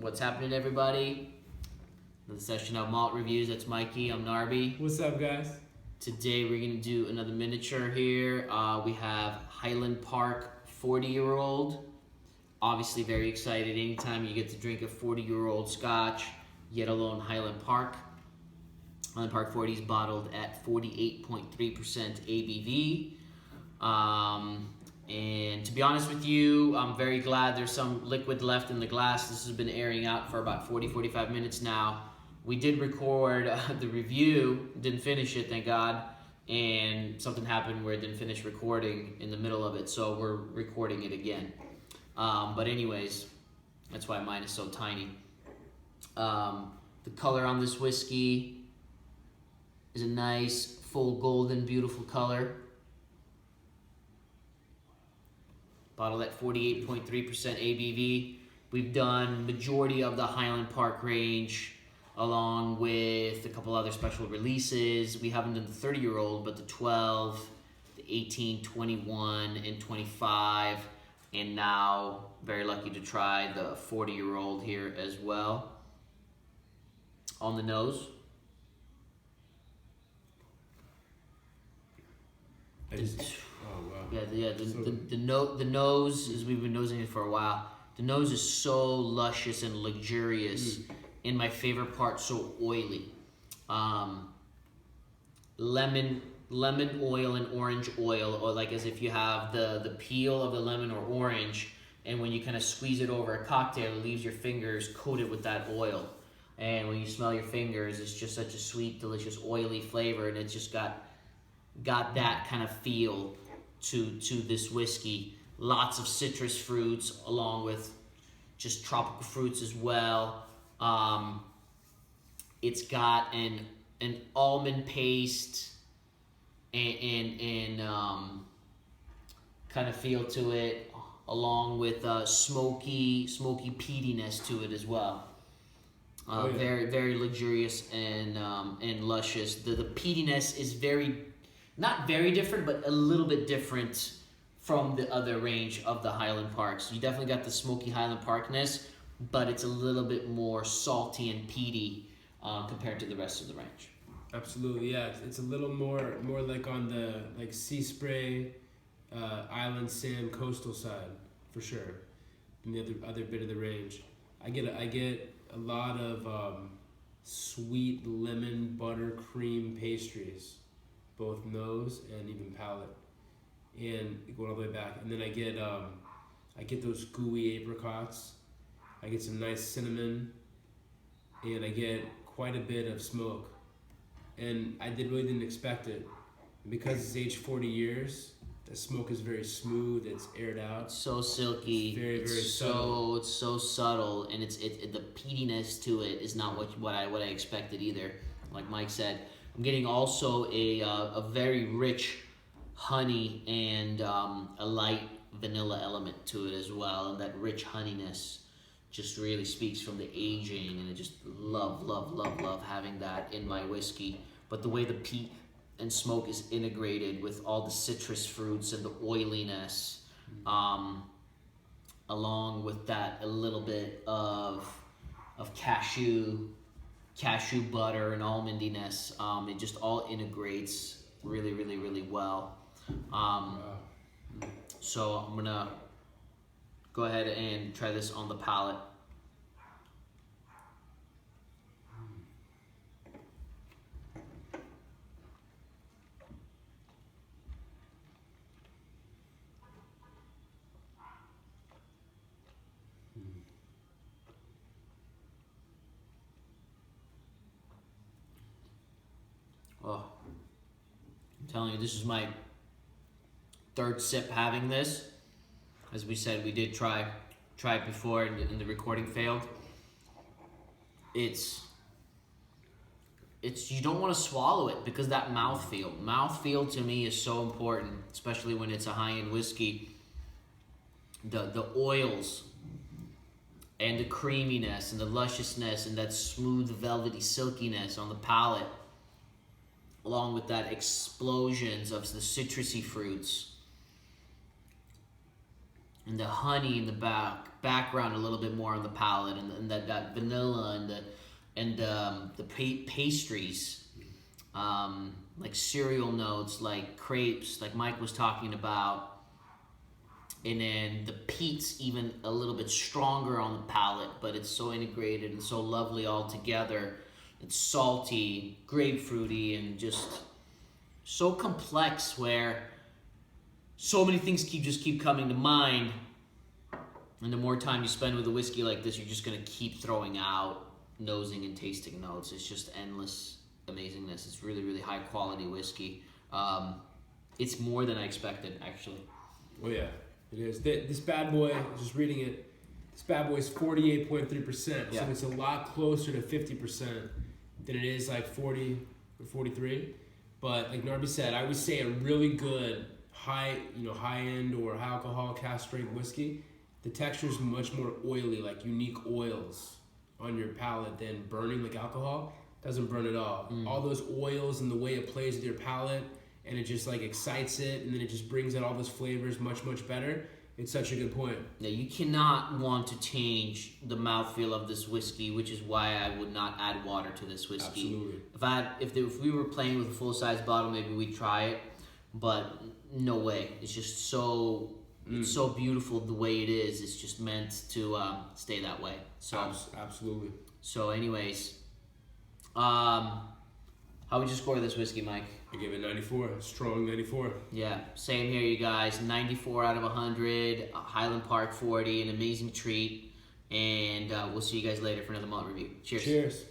What's happening, everybody? Another session of Malt Reviews. That's Mikey. I'm Narby. What's up, guys? Today we're going to do another miniature here. We have Highland Park 40-year-old. Obviously very excited anytime you get to drink a 40-year-old scotch, yet alone Highland Park. Highland Park 40 is bottled at 48.3% ABV. And to be honest with you, I'm very glad there's some liquid left in the glass. This has been airing out for about 40-45 minutes now. We did record the review, didn't finish it, thank God, and something happened where it didn't finish recording in the middle of it, so we're recording it again. But anyways, that's why mine is so tiny. The color on this whiskey is a nice, full golden, beautiful color. Bottled at 48.3% ABV. We've done majority of the Highland Park range along with a couple other special releases. We haven't done the 30-year-old, but the 12, the 18, 21, and 25. And now, very lucky to try the 40-year-old here as well. On the nose. The nose, as we've been nosing it for a while, the nose is so luscious and luxurious, and my favorite part, so oily. Lemon oil and orange oil, or like as if you have the peel of the lemon or orange, and when you kind of squeeze it over a cocktail, it leaves your fingers coated with that oil. And when you smell your fingers, it's just such a sweet, delicious, oily flavor, and it's just got that kind of feel to this whiskey. Lots of citrus fruits along with just tropical fruits as well. It's got an almond paste and kind of feel to it, along with smoky peatiness to it as well. Very, very luxurious and luscious. The peatiness is not very different, but a little bit different from the other range of the Highland Park. So you definitely got the smoky Highland Parkness, but it's a little bit more salty and peaty compared to the rest of the range. Absolutely, yeah. It's a little more like on the sea spray, island sand, coastal side for sure. Than the other bit of the range, I get a lot of sweet lemon buttercream pastries, both nose and even palate, and going all the way back. And then I get those gooey apricots. I get some nice cinnamon, and I get quite a bit of smoke. And I really didn't expect it. And because it's aged 40 years, the smoke is very smooth. It's aired out. So silky. It's very subtle. It's so subtle, and the peatiness to it is not what I expected either. Like Mike said, I'm getting also a very rich honey and a light vanilla element to it as well, and that rich honeyness just really speaks from the aging, and I just love having that in my whiskey. But the way the peat and smoke is integrated with all the citrus fruits and the oiliness, along with that a little bit of cashew butter and almondiness, it just all integrates really well. So I'm gonna go ahead and try this on the palate. Oh, I'm telling you, this is my third sip having this. As we said, we did try it before, and the recording failed. It's you don't want to swallow it because that mouthfeel to me is so important, especially when it's a high-end whiskey. The oils and the creaminess and the lusciousness and that smooth velvety silkiness on the palate, along with that explosions of the citrusy fruits. and the honey in the background a little bit more on the palate, and that vanilla and the pastries, like cereal notes, like crepes, like Mike was talking about. And then the peat's even a little bit stronger on the palate, but it's so integrated and so lovely all together. It's salty, grapefruity, and just so complex where so many things keep coming to mind. And the more time you spend with a whiskey like this, you're just gonna keep throwing out nosing and tasting notes. It's just endless amazingness. It's really, really high quality whiskey. It's more than I expected, actually. Oh yeah, it is. This bad boy, just reading it, this bad boy is 48.3%. Yeah. So it's a lot closer to 50% than it is like 40 or 43. But like Narby said, I would say a really good high end or high alcohol cask strength whiskey, the texture is much more oily, like unique oils on your palate than burning like alcohol. Doesn't burn at all. All those oils and the way it plays with your palate, and it just like excites it, and then it just brings out all those flavors much better. It's such a good point. Yeah, you cannot want to change the mouthfeel of this whiskey, which is why I would not add water to this whiskey. Absolutely. If we were playing with a full size bottle, maybe we'd try it, but no way. It's just so it's so beautiful the way it is. It's just meant to stay that way. So Absolutely. So, anyways, how would you score this whiskey, Mike? I give it 94. Strong 94. Yeah, same here, you guys. 94 out of 100. Highland Park 40, an amazing treat. And we'll see you guys later for another Malt review. Cheers. Cheers.